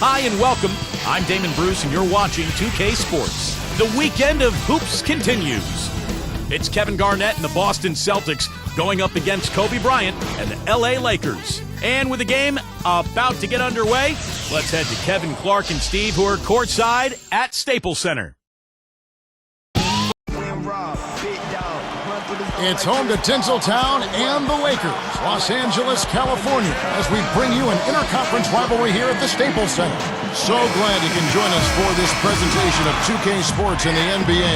Hi and welcome. I'm Damon Bruce and you're watching 2K Sports. The weekend of hoops continues. It's Kevin Garnett and the Boston Celtics going up against Kobe Bryant and the LA Lakers. And with the game about to get underway, let's head to Kevin, Clark, and Steve, who are courtside at Staples Center. It's home to Tinseltown and the Lakers, Los Angeles, California, as we bring you an interconference rivalry here at the Staples Center. So glad you can join us for this presentation of 2K Sports in the NBA.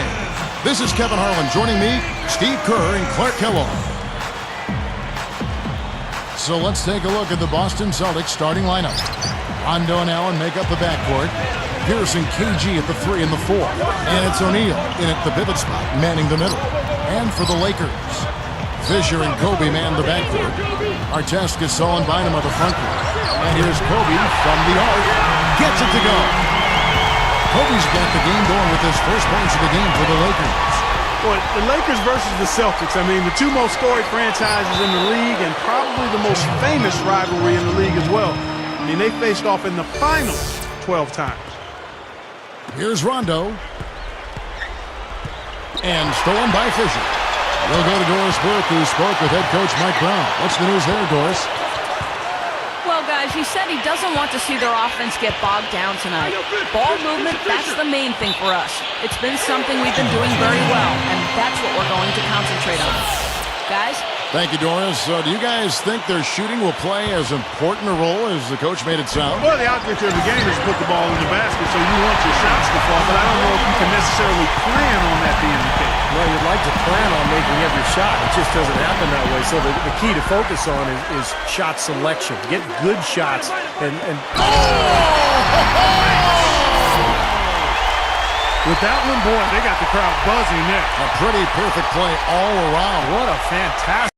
This is Kevin Harlan, joining me, Steve Kerr and Clark Kellogg. So let's take a look at the Boston Celtics starting lineup. Rondo and Allen make up the backcourt. Pierce and KG at the 3 and the 4. And it's O'Neal in at the pivot spot, manning the middle. And for the Lakers, Fisher and Kobe man the backcourt. Artest, Gasol, and Bynum at the front court. And here's Kobe from the arc. Gets it to go. Kobe's got the game going with his first points of the game for the Lakers. Boy, the Lakers versus the Celtics, I mean, the two most storied franchises in the league and probably the most famous rivalry in the league as well. I mean, they faced off in the finals 12 times. Here's Rondo. And stolen by Fisher. We'll go to Doris Burke, who spoke with head coach Mike Brown. What's the news there, Doris? Well, guys, he said he doesn't want to see their offense get bogged down tonight. Ball movement, that's the main thing for us. It's been something we've been doing very well, and that's what we're going to concentrate on. Guys? Thank you, Doris. Do you guys think their shooting will play as important a role as the coach made it sound? Well, the object of the game is to put the ball in the basket, so you want your shots to fall, but I don't know if you can necessarily plan on that being the case. Well, you'd like to plan on making every shot. It just doesn't happen that way. So the key to focus on is shot selection. Get good shots and With that one, boy, they got the crowd buzzing there. A pretty perfect play all around. What a fantastic.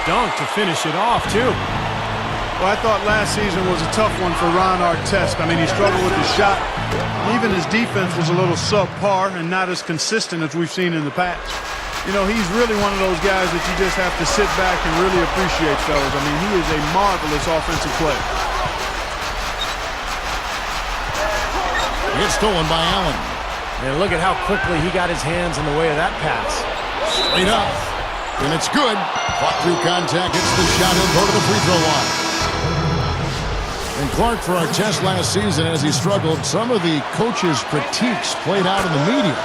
dunk to finish it off, too. Well, I thought last season was a tough one for Ron Artest. I mean, he struggled with his shot. Even his defense was a little subpar and not as consistent as we've seen in the past. You know, he's really one of those guys that you just have to sit back and really appreciate, fellas. I mean, he is a marvelous offensive player. It's stolen by Allen. And look at how quickly he got his hands in the way of that pass. Straight up. And it's good. Fought through contact. Hits the shot. He'll go to the free throw line. And Clark, for Artest last season, as he struggled, some of the coaches' critiques played out in the media.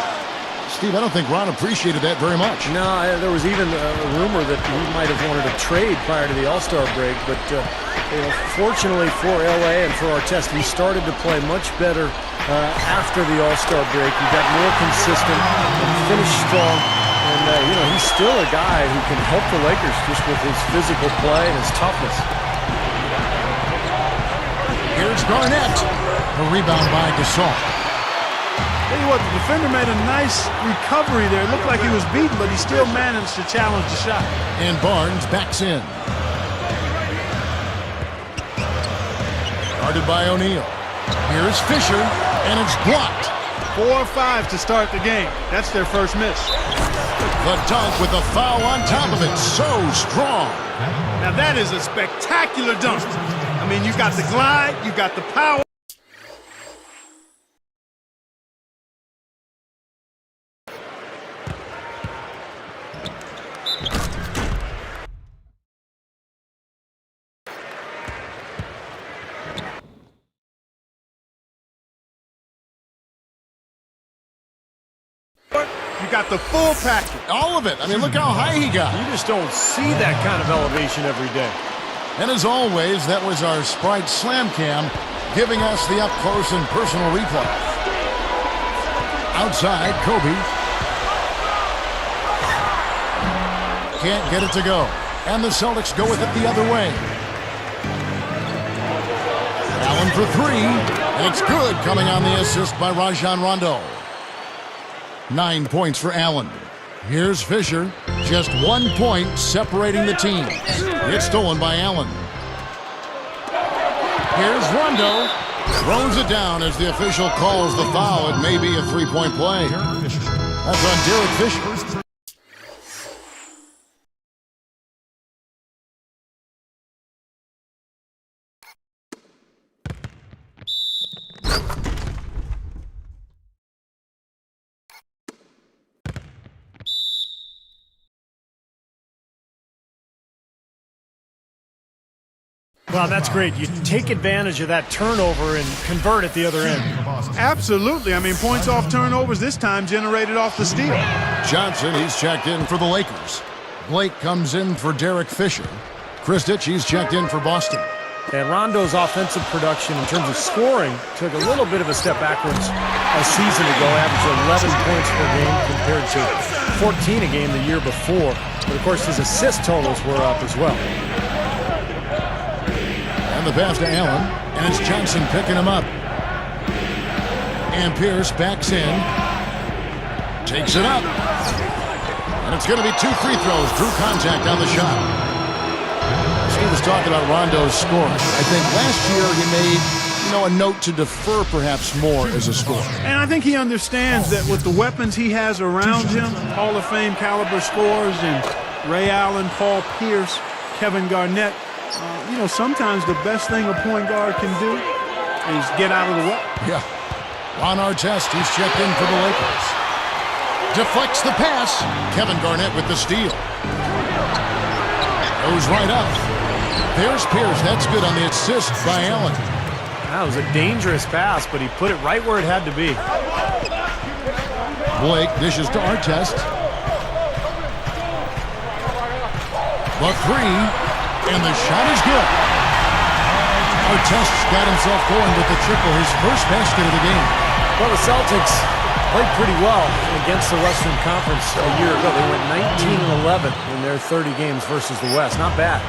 Steve, I don't think Ron appreciated that very much. No, there was even a rumor that he might have wanted a trade prior to the All-Star break. But, you know, fortunately for L.A. and for Artest, he started to play much better after the All-Star break. He got more consistent and finished strong. And, you know, he's still a guy who can help the Lakers just with his physical play and his toughness. Here's Garnett. A rebound by Gasol. Tell you what, the defender made a nice recovery there. It looked like he was beaten, but he still managed to challenge the shot. And Barnes backs in. Guarded by O'Neal. Here's Fisher, and it's blocked. 4 or 5 to start the game. That's their first miss. The dunk with a foul on top of it. So strong. Now that is a spectacular dunk. I mean, you got the glide, you got the power. You got the full package. All of it. I mean, look how high he got. You just don't see that kind of elevation every day. And as always, that was our Sprite Slam Cam giving us the up-close and personal replay. Outside, Kobe. Can't get it to go. And the Celtics go with it the other way. Allen for 3. And it's good, coming on the assist by Rajon Rondo. 9 points for Allen. Here's Fisher. Just 1 point separating the teams. It's stolen by Allen. Here's Rondo. Throws it down as the official calls the foul. It may be a three-point play. That's on Derek Fisher. Well, that's great. You take advantage of that turnover and convert at the other end. Absolutely. I mean, points off turnovers this time generated off the steal. Johnson, he's checked in for the Lakers. Blake comes in for Derek Fisher. Kristich, he's checked in for Boston. And Rondo's offensive production in terms of scoring took a little bit of a step backwards a season ago, averaged 11 points per game compared to 14 a game the year before. But, of course, his assist totals were up as well. The pass to Allen, and it's Johnson picking him up. And Pierce backs in. Takes it up. And it's going to be 2 free throws. Drew contact on the shot. Steve was talking about Rondo's scoring. I think last year he made, a note to defer perhaps more as a scorer. And I think he understands that with the weapons he has around him, Hall of Fame caliber scorers and Ray Allen, Paul Pierce, Kevin Garnett, sometimes the best thing a point guard can do is get out of the way. Yeah. Ron Artest, he's checked in for the Lakers. Deflects the pass. Kevin Garnett with the steal. Goes right up. There's Pierce. That's good on the assist by Allen. That was a dangerous pass, but he put it right where it had to be. Blake dishes to Artest. The three. And the shot is good. Artest's got himself going with the triple, his first basket of the game. Well, the Celtics played pretty well against the Western Conference a year ago. They went 19-11 in their 30 games versus the West. Not bad.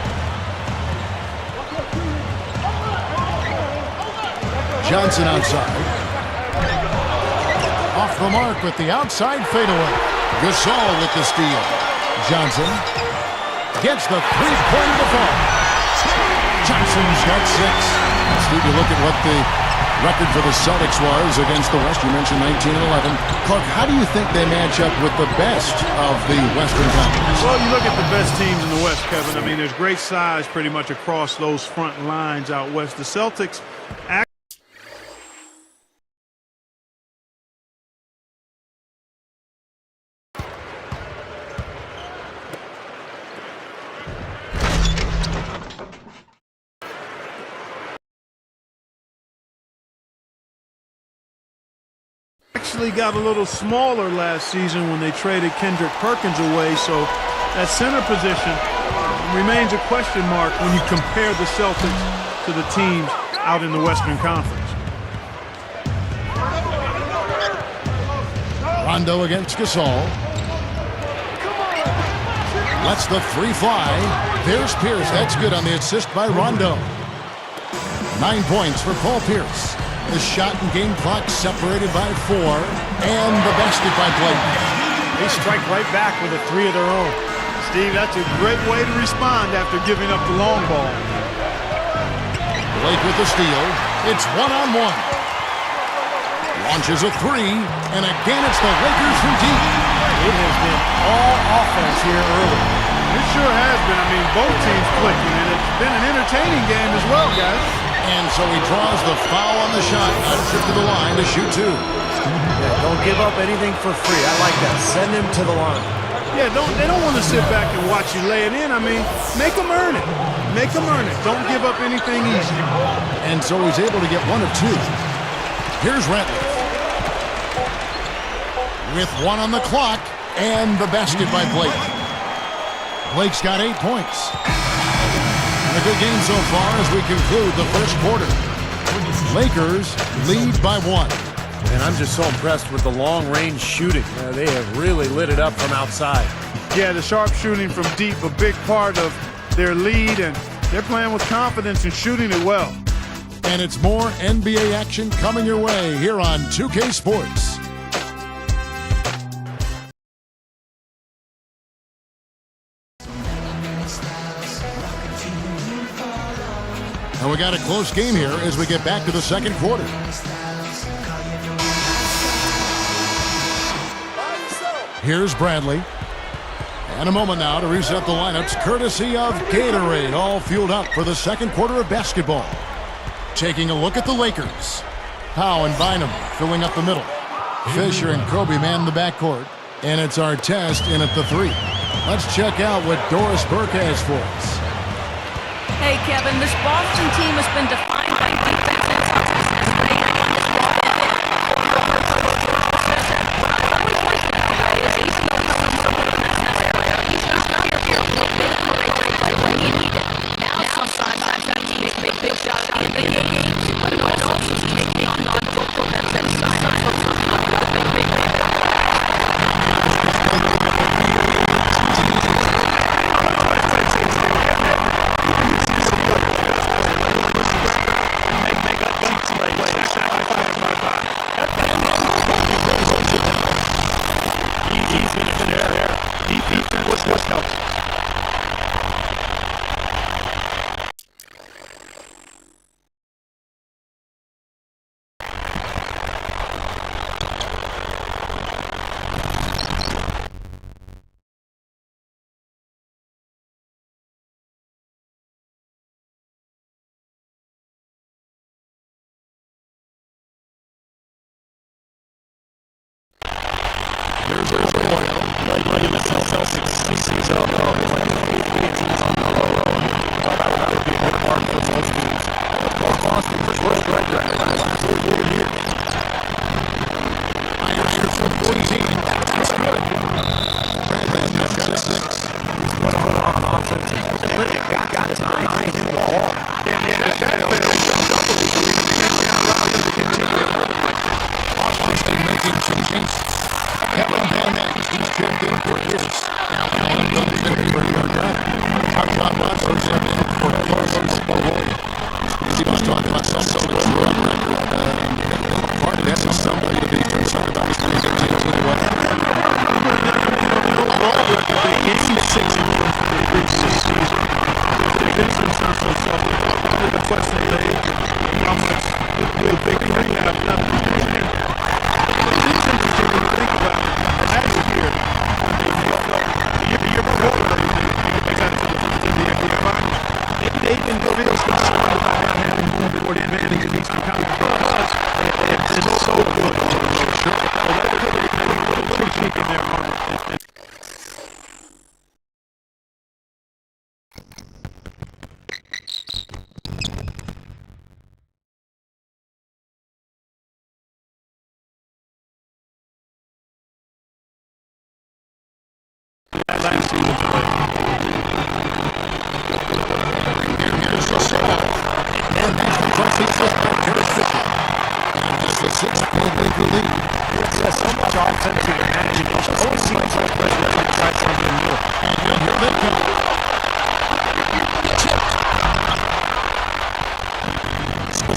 Johnson outside. Off the mark with the outside fadeaway. Gasol with the steal. Johnson gets the three-point of the fall. Johnson's got 6. Steve, you look at what the record for the Celtics was against the West. You mentioned 19-11. Clark, how do you think they match up with the best of the Western Conference? Well, you look at the best teams in the West, Kevin. I mean, there's great size pretty much across those front lines out west. The Celtics actually got a little smaller last season when they traded Kendrick Perkins away, so that center position remains a question mark when you compare the Celtics to the teams out in the Western Conference. Rondo against Gasol. Lets the three fly. There's Pierce. That's good on the assist by Rondo. 9 points for Paul Pierce. The shot and game clock separated by 4. And the basket by Blake. They strike right back with a 3 of their own. Steve, that's a great way to respond after giving up the long ball. Blake with the steal. It's one-on-one. Launches a 3. And again, it's the Lakers from deep. It has been all offense here early. It sure has been. I mean, both teams clicking, and it's been an entertaining game as well, guys. And so he draws the foul on the shot. A trip to the line to shoot 2. Yeah, don't give up anything for free. I like that. Send him to the line. Yeah, they don't want to sit back and watch you lay it in. I mean, make them earn it. Make them earn it. Don't give up anything easy. And so he's able to get 1 of 2. Here's Ratliff. With 1 on the clock, and the basket by Blake. Blake's got 8 points. And a good game so far as we conclude the first quarter. Lakers lead by 1. And I'm just so impressed with the long-range shooting. They have really lit it up from outside. Yeah, the sharp shooting from deep, a big part of their lead, and they're playing with confidence and shooting it well. And it's more NBA action coming your way here on 2K Sports. And we got a close game here as we get back to the second quarter. Here's Bradley. And a moment now to reset the lineups, courtesy of Gatorade, all fueled up for the second quarter of basketball. Taking a look at the Lakers. Howe and Bynum filling up the middle. Fisher and Kobe man the backcourt. And it's Artest in at the 3. Let's check out what Doris Burke has for us. Hey, Kevin, this Boston team has been defined by defense and toughness as they won this ball in. What I always like about the guy is he's becoming someone of that area. He's not here for a big break when you need it. Now sometimes I've got to make big shots in the game, but it also makes me on non-football that's that sign for big.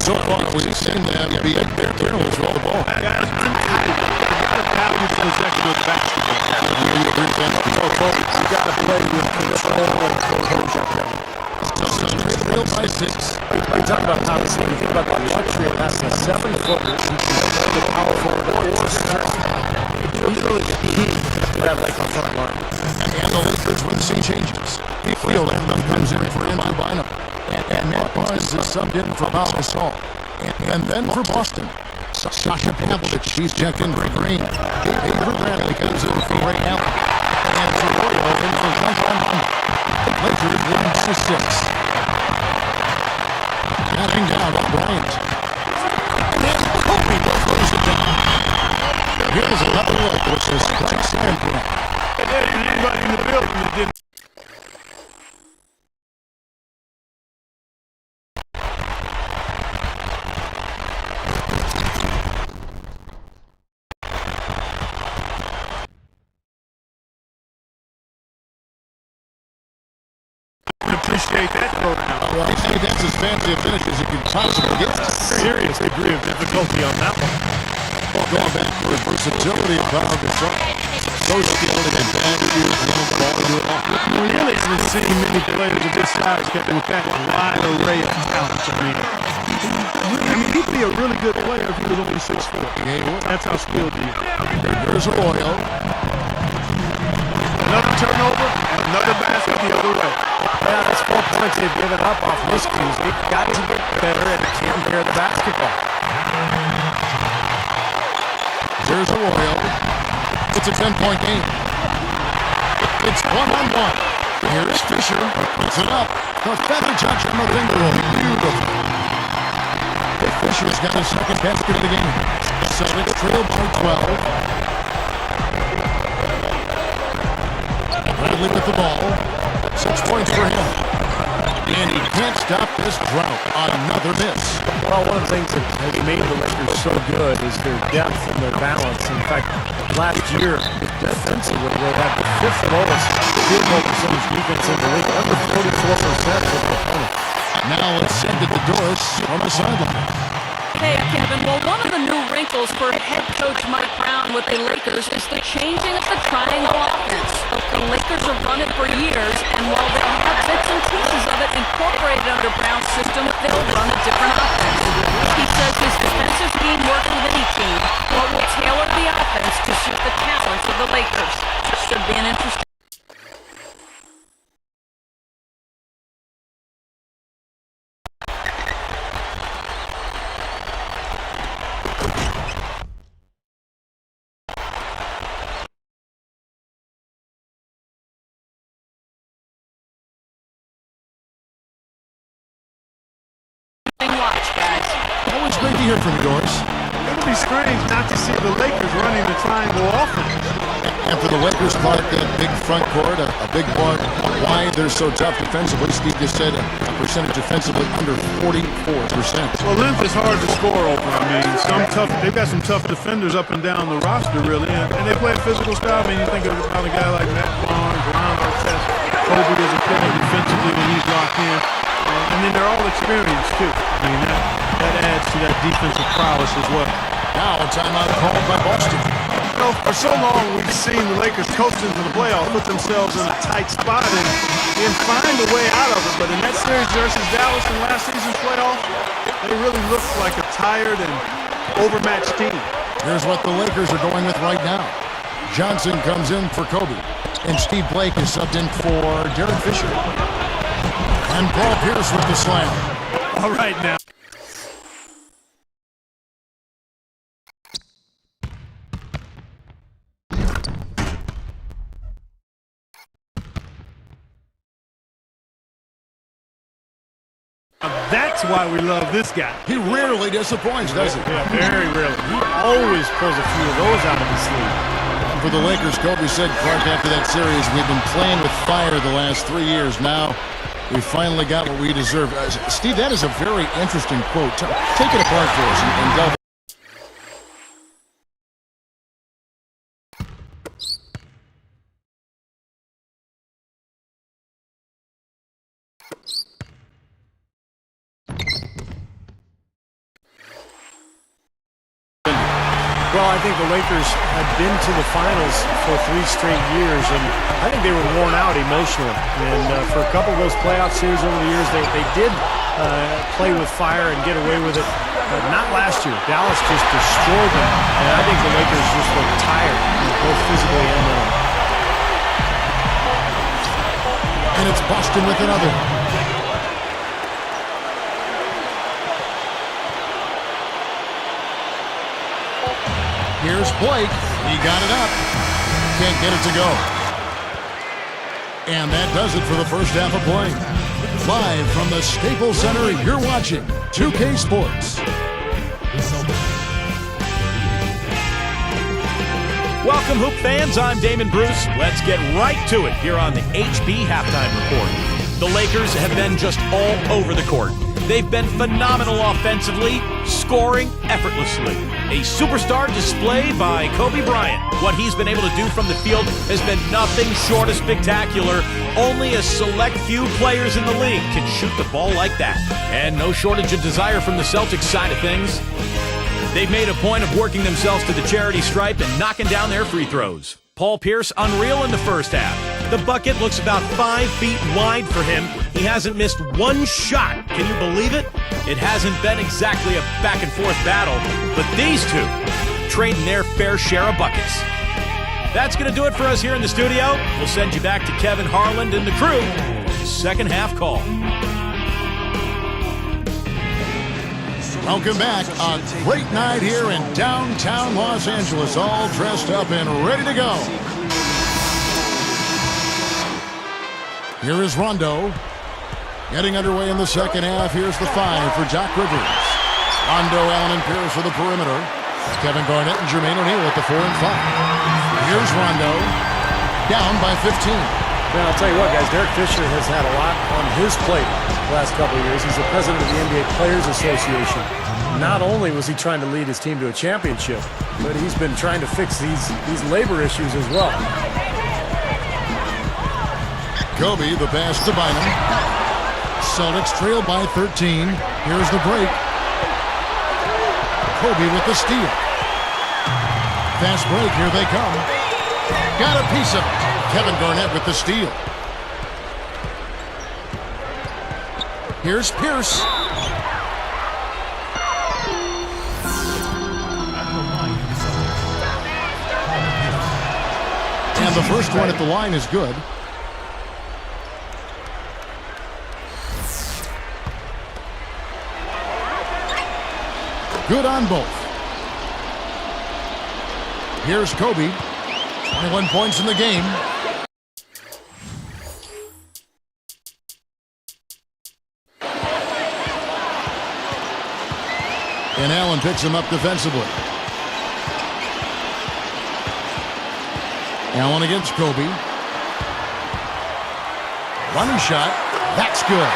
So far, we've seen them be at their turnovers for all the ball. Guys, how you possession of basketball. You got to play with control and composure. Real by 6. You talk about power forward. You think about the luxury of having a 7-footer who can play the power forward or center. He's really the key to that Laker front line. And the Lakers with scene changes. Field them comes in for Andrew Bynum. And Matt Barnes is subbed in for Bob Gasol. And then for Boston, Sasha Pavlovich, he's checked in for Green. Avery Bradley comes in for Ray Allen. And Arroyo in for John Bond. Lakers win by 6. Batting down on Bryant. And Kobe throws it down. Here's another look, which is strike standpoint. And there isn't anybody in the building that didn't. Appreciate that program. Well, I think that's as fancy a finish as you can possibly get. Serious degree of difficulty on that one. Well, going back to the versatility of Bob Gasol. So skilled and advanced, he was able to ball do it all. We really haven't seen many players of this size with that wide array of talent. that's how skilled he is. Here's Arroyo. Another turnover and another basket the other way. Yeah, that's 4 points they've given up off miscues. They've got to get better at taking care of the basketball. Here's Arroyo. It's a 10-point game. It's 1-on-1. Here's Fisher. Puts it up. The feather touch on the finger roll. Beautiful. Fisher's got his second basket of the game. Celtics trail by 12. Bradley with the ball. 6 points for him. And he can't stop this drought. Another miss. Well, one of the things that has made the Lakers so good is their depth and their balance. In fact, last year, defensively, they had the 5th lowest field goal percentage defense in the league, under 44% of the opponent. Now let's send it to Doris on the sideline. Hey, Kevin, well, one of the new wrinkles for head coach Mike Brown with the Lakers is the changing of the triangle offense. The Lakers have run it for years, and while they have bits and pieces of it incorporated under Brown's system, they'll run a different offense. He says his defensive scheme works with any team, but will tailor the offense to suit the talents of the Lakers. Should be an interesting. Watch, guys. Always great to hear from you, Doris. It'll be strange not to see the Lakers running the triangle offense. And for the Lakers part, that big front court, a big part, why they're so tough defensively. Steve just said a percentage defensively under 44%. Well, length is hard to score open. I mean, they've got some tough defenders up and down the roster, really, and they play a physical style. I mean, you think about a guy like Matt Barnes, Ron Artest, Kobe does a killer defensively when he's locked in. And then they're all experienced, too. I mean, that adds to that defensive prowess as well. Now a timeout called by Boston. You know, for so long, we've seen the Lakers coast into the playoffs, put themselves in a tight spot, and find a way out of it. But in that series versus Dallas in last season's playoff, they really looked like a tired and overmatched team. Here's what the Lakers are going with right now. Johnson comes in for Kobe, and Steve Blake is subbed in for Derek Fisher. And Paul Pierce with the slam. All right, now. That's why we love this guy. He rarely disappoints, does he? Yeah, very rarely. He always pulls a few of those out of his sleeve. And for the Lakers, Kobe said, Clark, after that series, we've been playing with fire the last 3 years. Now we finally got what we deserve. Steve, that is a very interesting quote. Take it apart for us and delve. Well, I think the Lakers had been to the finals for 3 straight years, and I think they were worn out emotionally. And for a couple of those playoff series over the years, they did play with fire and get away with it. Not last year. Dallas just destroyed them, and I think the Lakers just look tired, both physically and mentally. And it's Boston with another. Here's Blake. He got it up. Can't get it to go. And that does it for the first half of play. Live from the Staples Center, you're watching 2K Sports. Welcome, Hoop fans. I'm Damon Bruce. Let's get right to it here on the HB Halftime Report. The Lakers have been just all over the court. They've been phenomenal offensively, scoring effortlessly. A superstar displayed by Kobe Bryant. What he's been able to do from the field has been nothing short of spectacular. Only a select few players in the league can shoot the ball like that. And no shortage of desire from the Celtics side of things. They've made a point of working themselves to the charity stripe and knocking down their free throws. Paul Pierce unreal in the first half. The bucket looks about 5 feet wide for him. He hasn't missed one shot. Can you believe it? It hasn't been exactly a back-and-forth battle, but these two, trading their fair share of buckets. That's going to do it for us here in the studio. We'll send you back to Kevin Harlan and the crew for the second half call. Welcome back. A great night here in downtown Los Angeles, all dressed up and ready to go. Here is Rondo. Getting underway in the second half. Here's the 5 for Doc Rivers. Rondo, Allen, and Pierce for the perimeter. Kevin Garnett and Jermaine O'Neal at the 4 and 5. Here's Rondo. Down by 15. Man, I'll tell you what, guys, Derek Fisher has had a lot on his plate the last couple of years. He's the president of the NBA Players Association. Not only was he trying to lead his team to a championship, but he's been trying to fix these labor issues as well. Kobe, the pass to Bynum. Celtics trail by 13. Here's the break. Kobe with the steal. Fast break, here they come. Got a piece of it. Kevin Garnett with the steal. Here's Pierce. And the first one at the line is good. Good on both. Here's Kobe. 21 points in the game. And Allen picks him up defensively. Allen against Kobe. Running shot. That's good.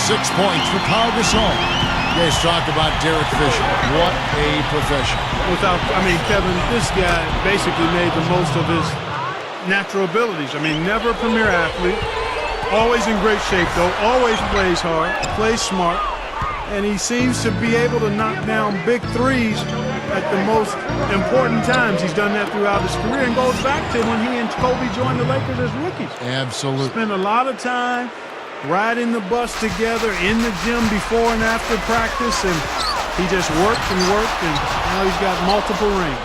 6 points for Pau Gasol. You guys talk about Derek Fisher. What a professional. Kevin, this guy basically made the most of his natural abilities. Never a premier athlete. Always in great shape, though. Always plays hard, plays smart. And he seems to be able to knock down big threes at the most important times. He's done that throughout his career and goes back to when he and Kobe joined the Lakers as rookies. Absolutely. Spent a lot of time riding the bus together in the gym before and after practice, and he just worked and worked, and now he's got multiple rings.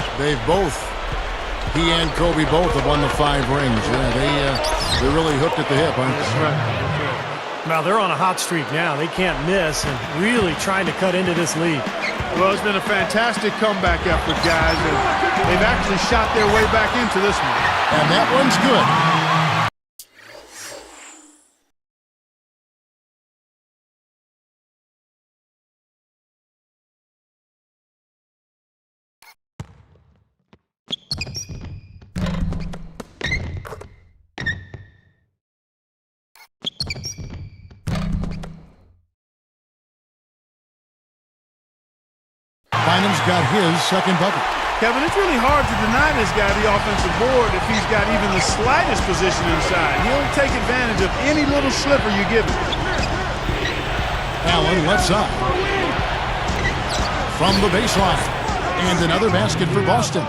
He and Kobe both have won the 5 rings. Yeah, they're really hooked at the hip, aren't they? That's right. Now they're on a hot streak now. They can't miss and really trying to cut into this lead. Well, it's been a fantastic comeback effort, guys, and they've actually shot their way back into this one. And that one's good. Bynum's got his second bucket. Kevin, it's really hard to deny this guy the offensive board if he's got even the slightest position inside. He'll take advantage of any little slipper you give him. Allen left side. From the baseline. And another basket for Boston.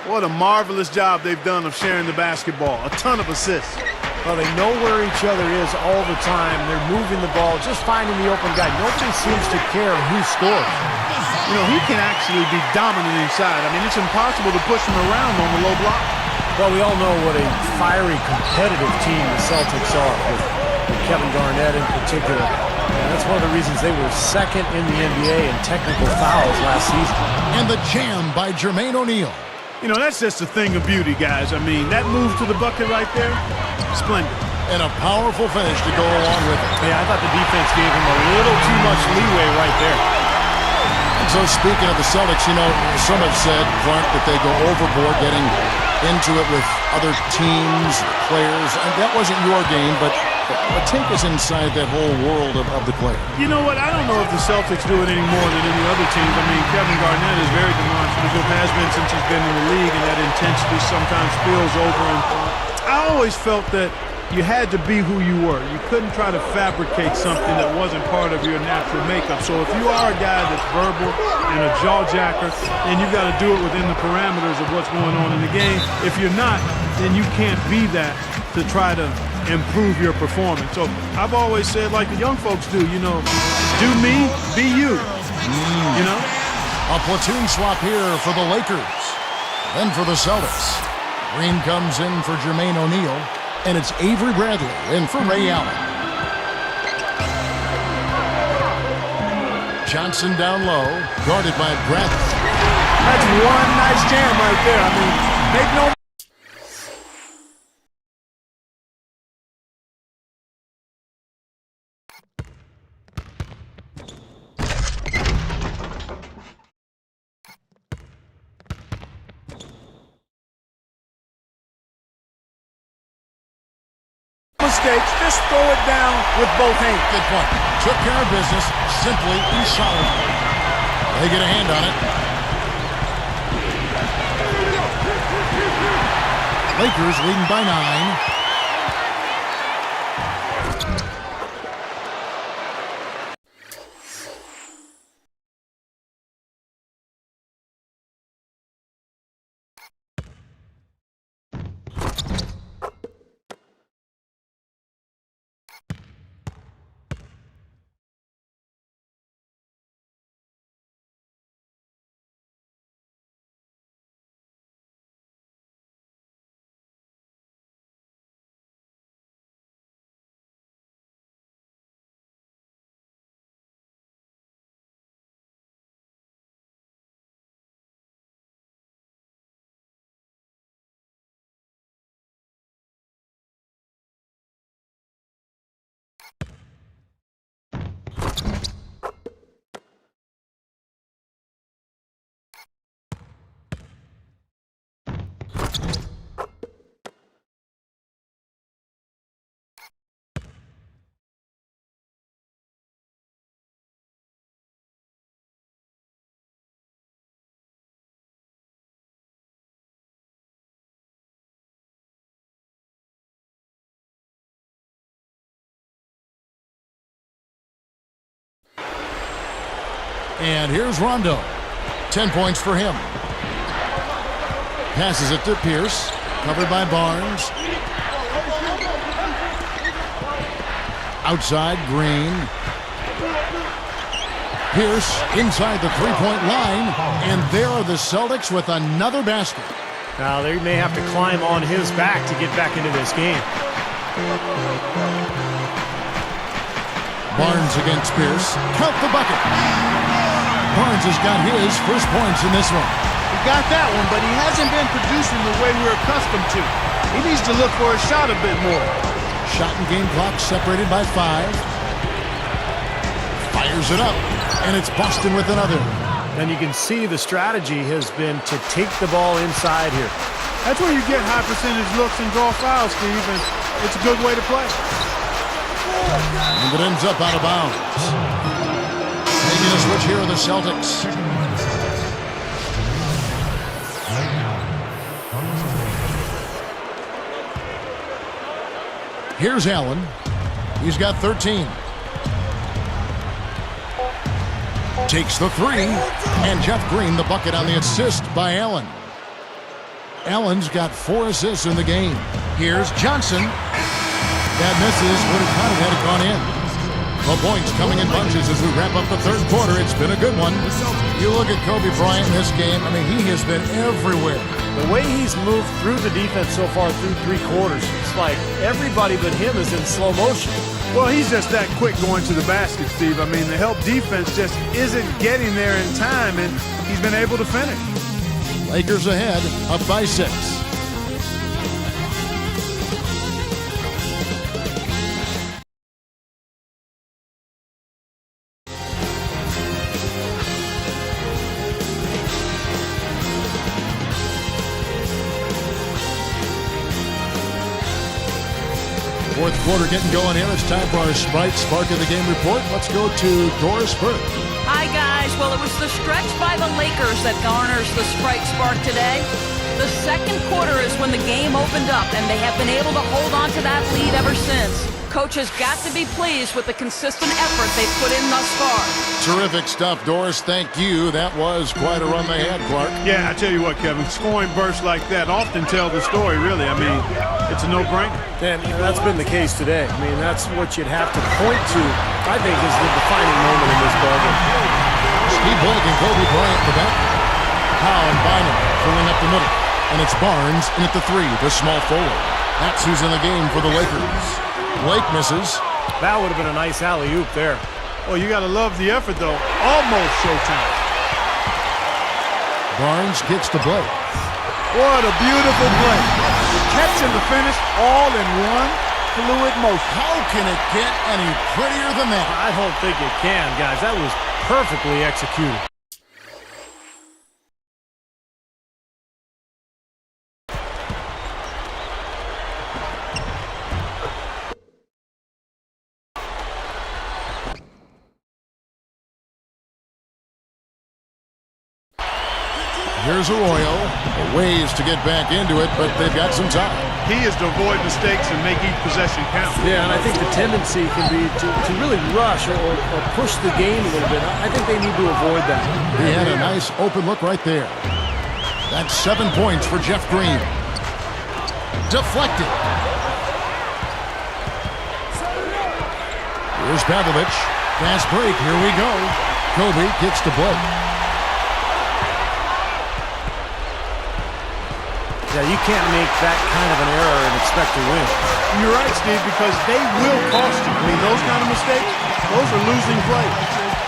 What a marvelous job they've done of sharing the basketball. A ton of assists. Well, they know where each other is all the time. They're moving the ball, just finding the open guy. Nobody seems to care who scores. He can actually be dominant inside. It's impossible to push him around on the low block. Well, we all know what a fiery, competitive team the Celtics are, with Kevin Garnett in particular. And that's one of the reasons they were second in the NBA in technical fouls last season. And the jam by Jermaine O'Neal. That's just a thing of beauty, guys. That move to the bucket right there, splendid. And a powerful finish to go along with it. Yeah, I thought the defense gave him a little too much leeway right there. And so speaking of the Celtics, some have said, Clark, that they go overboard getting into it with other teams, players. And that wasn't your game, but take us inside that whole world of the player. You know what? I don't know if the Celtics do it any more than any other teams. Kevin Garnett is very demonstrative, has been since he's been in the league, and that intensity sometimes spills over. And I always felt that you had to be who you were. You couldn't try to fabricate something that wasn't part of your natural makeup. So if you are a guy that's verbal and a jaw-jacker, then you've got to do it within the parameters of what's going on in the game. If you're not, then you can't be that to try to improve your performance. So I've always said, like the young folks do, do me, be you. A platoon swap here for the Lakers. Then for the Celtics. Green comes in for Jermaine O'Neal, and it's Avery Bradley in for Ray Allen. Johnson down low, guarded by Bradley. That's one nice jam right there. I mean, make no mistakes, just throw it down with both hands. Good point. Took care of business simply and solidly. They get a hand on it. Lakers leading by 9. And here's Rondo. 10 points for him. Passes it to Pierce. Covered by Barnes. Outside, Green. Pierce inside the three-point line. And there are the Celtics with another basket. Now, they may have to climb on his back to get back into this game. Barnes against Pierce. Count the bucket. Barnes has got his first points in this one. He got that one, but he hasn't been producing the way we're accustomed to. He needs to look for a shot a bit more. Shot and game clock separated by 5. Fires it up, and it's Boston with another. And you can see the strategy has been to take the ball inside here. That's where you get high percentage looks and draw fouls, Steve, and it's a good way to play. And it ends up out of bounds. Making a switch here are the Celtics. Here's Allen. He's got 13. Takes the 3. And Jeff Green the bucket on the assist by Allen. Allen's got 4 assists in the game. Here's Johnson. That misses, would have kind of had it gone in. The points coming in bunches as we wrap up the third quarter. It's been a good one. You look at Kobe Bryant in this game, I mean, he has been everywhere. The way he's moved through the defense so far through 3 quarters, it's like everybody but him is in slow motion. Well, he's just that quick going to the basket, Steve. I mean, the help defense just isn't getting there in time, and he's been able to finish. Lakers ahead, up by 6. Fourth quarter getting going here. It's time for our Sprite Spark of the Game report. Let's go to Doris Burke. Hi, guys. Well, it was the stretch by the Lakers that garners the Sprite Spark today. The second quarter is when the game opened up, and they have been able to hold on to that lead ever since. Coach has got to be pleased with the consistent effort they've put in thus far. Terrific stuff, Doris. Thank you. That was quite a run they had, Clark. Yeah, I tell you what, Kevin, scoring bursts like that often tell the story, really. I mean, it's a no-brainer. And that's been the case today. I mean, that's what you'd have to point to, I think, is the defining moment in this ballgame. Steve Blake and Kobe Bryant in the back. Howe and Bynum filling up the middle. And it's Barnes in at the 3, the small forward. That's who's in the game for the Lakers. Blake misses. That would have been a nice alley-oop there. Well, you got to love the effort, though. Almost showtime. Barnes kicks to Blake. What a beautiful play. The catch and the finish all in one fluid motion. How can it get any prettier than that? I don't think it can, guys. That was perfectly executed. Here's Arroyo. A ways to get back into it, but they've got some time. He is to avoid mistakes and make each possession count. Yeah, and I think the tendency can be to really rush or push the game a little bit. I think they need to avoid that. He had a nice open look right there. That's 7 points for Jeff Green. Deflected. Here's Pavlovich. Fast break. Here we go. Kobe kicks to Blake. Yeah, you can't make that kind of an error and expect to win. You're right, Steve, because they will cost you. I mean, those kind of mistakes, those are losing plays.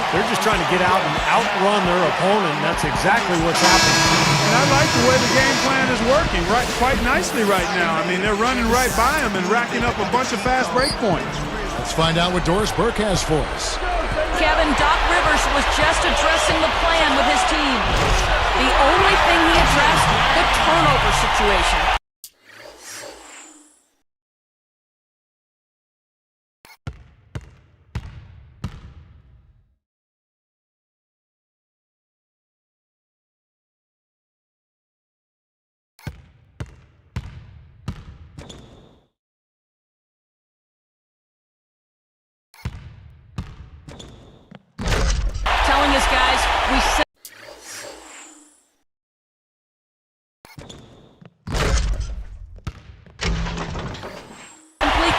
They're just trying to get out and outrun their opponent, and that's exactly what's happening. And I like the way the game plan is working quite nicely right now. I mean, they're running right by him and racking up a bunch of fast break points. Let's find out what Doris Burke has for us. Kevin, Doc Rivers was just addressing the plan with his team. The only thing he addressed, the turnover situation. Telling us, guys, we simply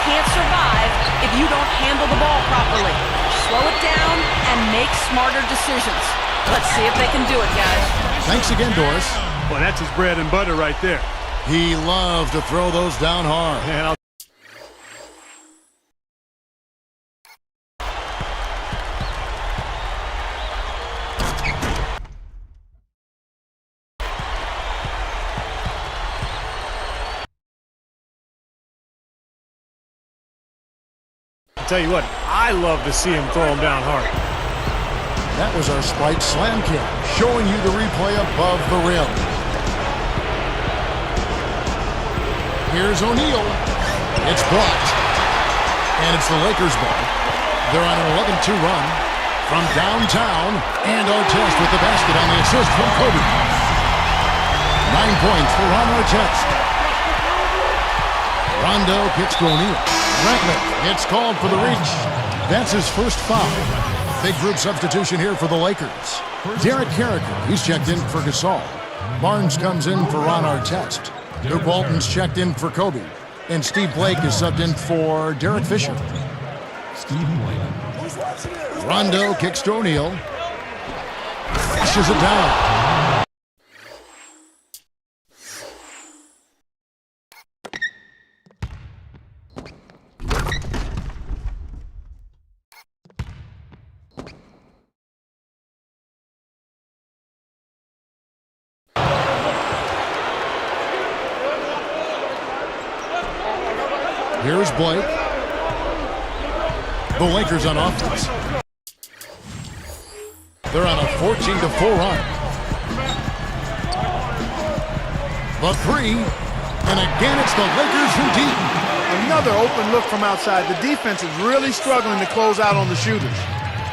can't survive if you don't handle the ball properly. Slow it down and make smarter decisions. Let's see if they can do it, guys. Thanks again, Doris. Well, that's his bread and butter right there. He loved to throw those down hard. And I'll tell you what, I love to see him throw them down hard. That was our Sprite Slam Cam, showing you the replay above the rim. Here's O'Neal. It's blocked. And it's the Lakers' ball. They're on an 11-2 run from downtown. And Artest with the basket on the assist from Kobe. 9 points for Ron Artest. Rondo kicks to O'Neal. Ratliff, it's called for the reach. That's his first foul. Big group substitution here for the Lakers. Derek Carricker, he's checked in for Gasol. Barnes comes in for Ron Artest. Luke Walton's checked in for Kobe. And Steve Blake is subbed in for Derek Fisher. Rondo kicks to O'Neal. Flushes it down. Here's Blake. The Lakers on offense. They're on a 14-4 run. The 3. And again, it's the Lakers from deep. Another open look from outside. The defense is really struggling to close out on the shooters.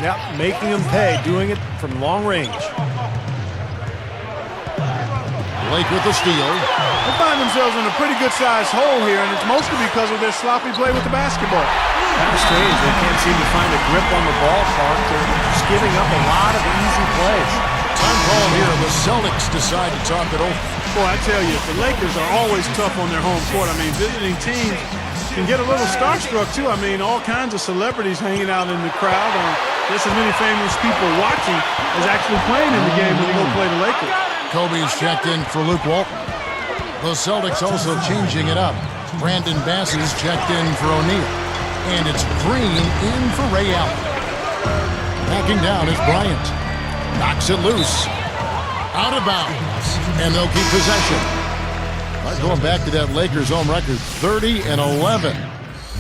Yep, making them pay, doing it from long range. Blake with the steal. They find themselves in a pretty good-sized hole here, and it's mostly because of their sloppy play with the basketball. Kind of strange. They can't seem to find a grip on the ballpark. They're just giving up a lot of easy plays. Time call here. The Celtics decide to talk it over. Boy, I tell you, the Lakers are always tough on their home court. I mean, visiting teams can get a little starstruck, too. I mean, all kinds of celebrities hanging out in the crowd. just as many famous people watching as actually playing in the game when you go play the Lakers. Kobe's checked in for Luke Walton. The Celtics also changing it up. Brandon Bass is checked in for O'Neal. And it's Green in for Ray Allen. Backing down is Bryant. Knocks it loose. Out of bounds. And they'll keep possession. Going back to that Lakers home record, 30-11.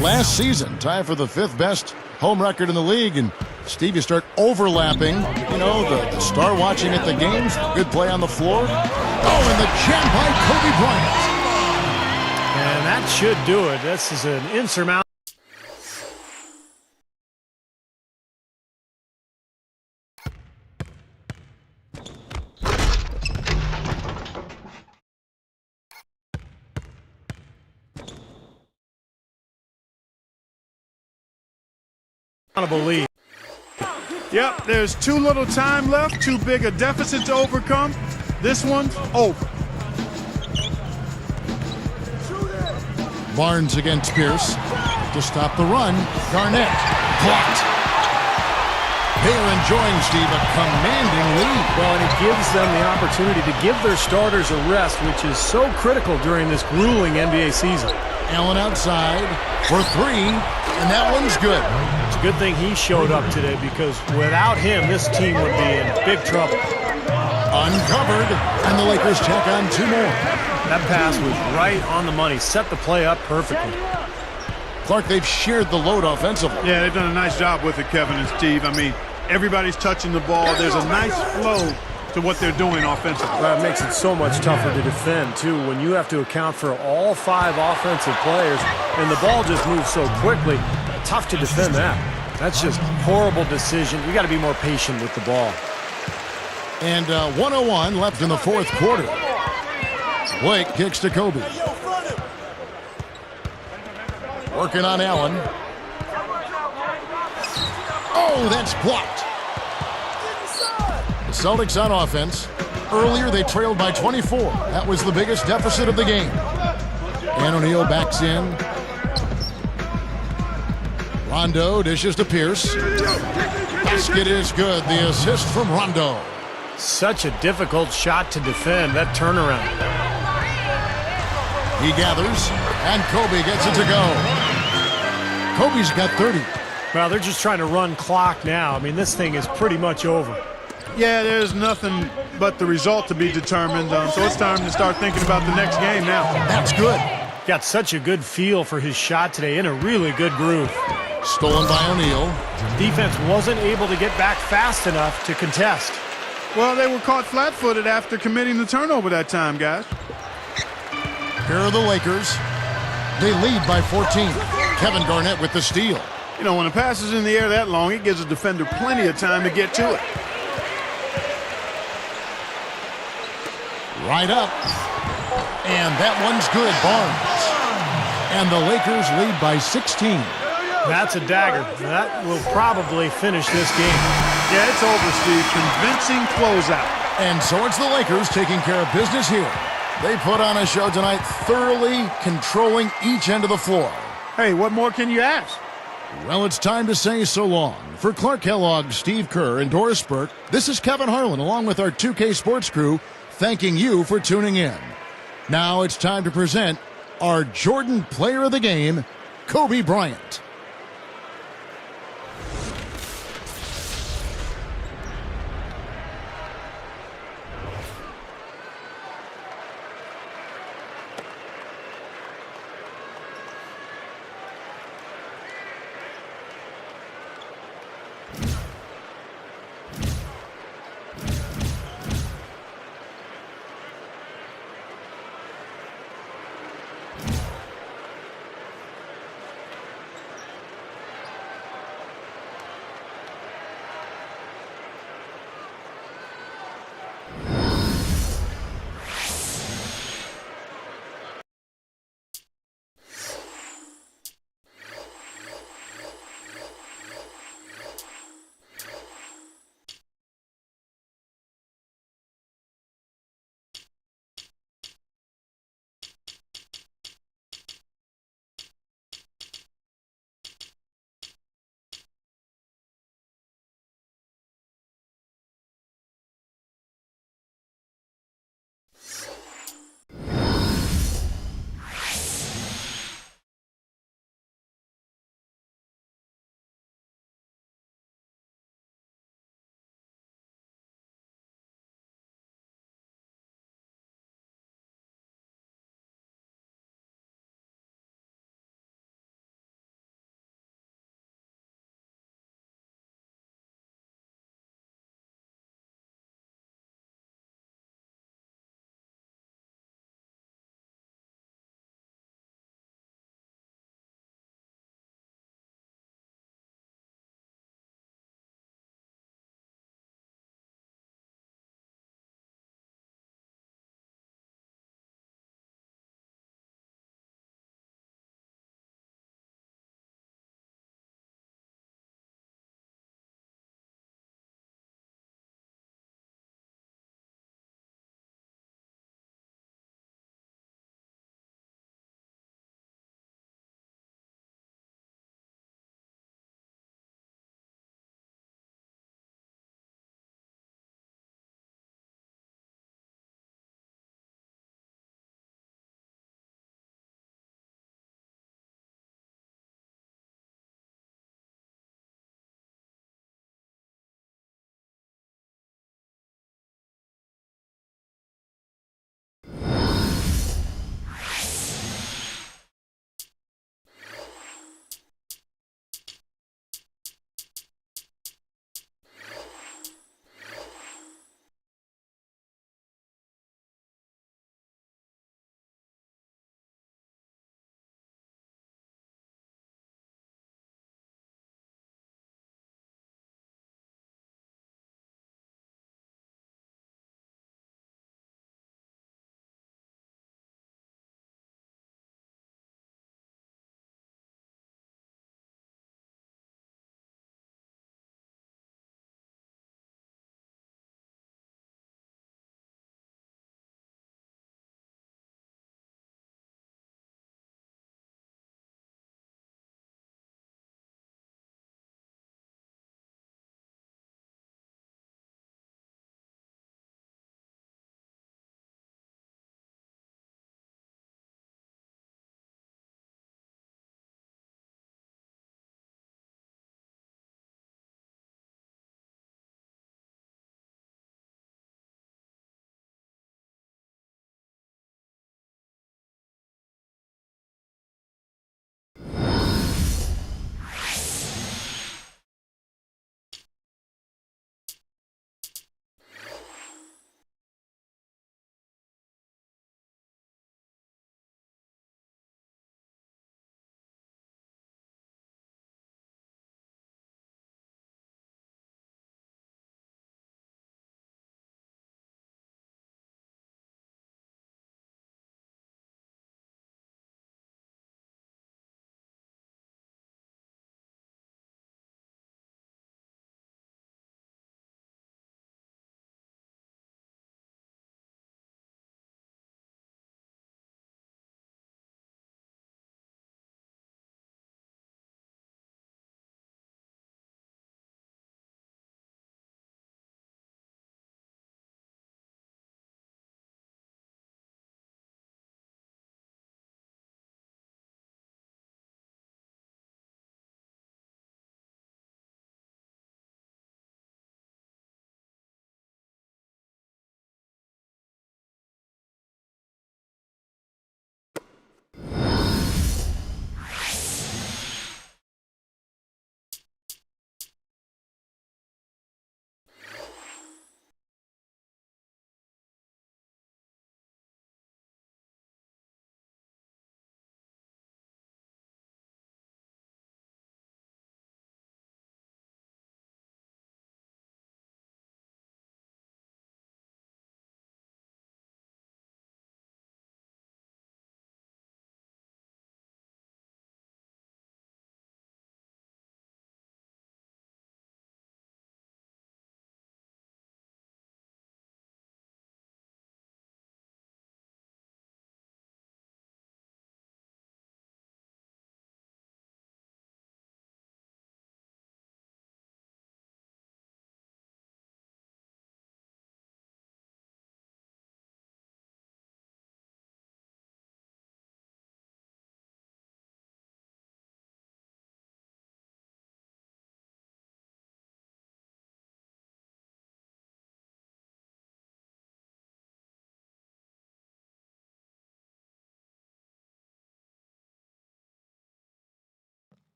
Last season, tied for the 5th best home record in the league. And Steve, you start overlapping, the star watching at the games, good play on the floor. Oh, and the jam by Kobe Bryant. And that should do it. This is an insurmountable. Lead. Yep, there's too little time left, too big a deficit to overcome. This one's over. Barnes against Pierce to stop the run. Garnett blocked. They're enjoying, Steve, a commanding lead. Well, and it gives them the opportunity to give their starters a rest, which is so critical during this grueling NBA season. Allen outside for 3, and that one's good. It's a good thing he showed up today, because without him, this team would be in big trouble. Uncovered, and the Lakers check on 2 more. That pass was right on the money, set the play up perfectly. Clark, they've shared the load offensively. Yeah, they've done a nice job with it, Kevin and Steve. I mean, everybody's touching the ball. There's a nice flow to what they're doing offensively. That makes it so much tougher to defend, too, when you have to account for all 5 offensive players, and the ball just moves so quickly. Tough to defend that. That's just horrible decision. You got to be more patient with the ball. And 1:01 left in the 4th quarter. Blake kicks to Kobe. Working on Allen. Oh, that's blocked. The Celtics on offense. Earlier, they trailed by 24. That was the biggest deficit of the game. And O'Neal backs in. Rondo dishes to Pierce. Basket is good. The assist from Rondo. Such a difficult shot to defend, that turnaround. He gathers, and Kobe gets it to go. Kobe's got 30. Well, they're just trying to run clock now. I mean, this thing is pretty much over. Yeah, there's nothing but the result to be determined. So it's time to start thinking about the next game now. That's good. Got such a good feel for his shot today, in a really good groove. Stolen by O'Neal. Defense wasn't able to get back fast enough to contest. Well, they were caught flat-footed after committing the turnover that time, guys. Here are the Lakers. They lead by 14. Kevin Garnett with the steal. You know, when a pass is in the air that long, it gives a defender plenty of time to get to it. Right up. And that one's good, Barnes. And the Lakers lead by 16. That's a dagger. That will probably finish this game. Yeah, it's over, Steve. Convincing closeout. And so it's the Lakers taking care of business here. They put on a show tonight, thoroughly controlling each end of the floor. Hey, what more can you ask? Well, it's time to say so long. For Clark Kellogg, Steve Kerr, and Doris Burke, this is Kevin Harlan along with our 2K Sports crew, thanking you for tuning in. Now it's time to present our Jordan Player of the Game, Kobe Bryant.